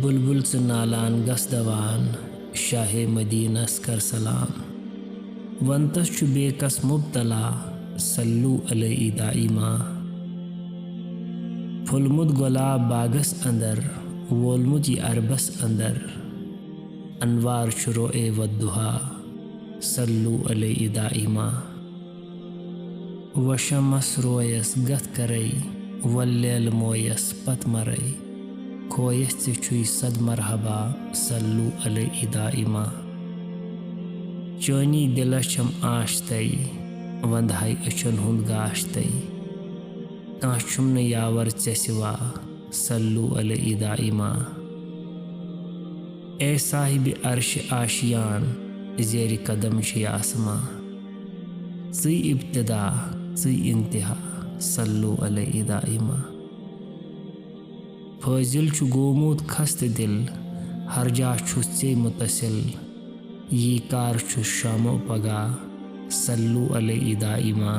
بلبل ژٕ نالان گژھ دوان شاہ مدینس کر سلام ونتس چھُ بیکس مبتلا صلو علیہ دائما پھوٚلمُت گۄلاب باغس اندر وولمُت یہِ عربس اندر انوار چھُ روئے ودُہا صلو علیہ دائما وشمس رویس گتھ کرے ولیل مویس پت مرے کھویس ژےٚ چھُے صد مرحبا صلو علیہ دائما چٲنی دلس چھم آشتے وندہاے أچھن ہُنٛد گاشتے کانٛہہ چھُم نہٕ یاور ژےٚ سوا صلو علیہ دائما اے صاحب عرش آشیان زیر قدم چھُے آسمان ژٕے ابتدا ژٕے انتہا صلو علیہ دائما فٲضل چھُ گوٚمُت خستہٕ دل ہرجا چھُس ژے متصل یی کار چھُس شامو پگاہ صلو علیہ دائما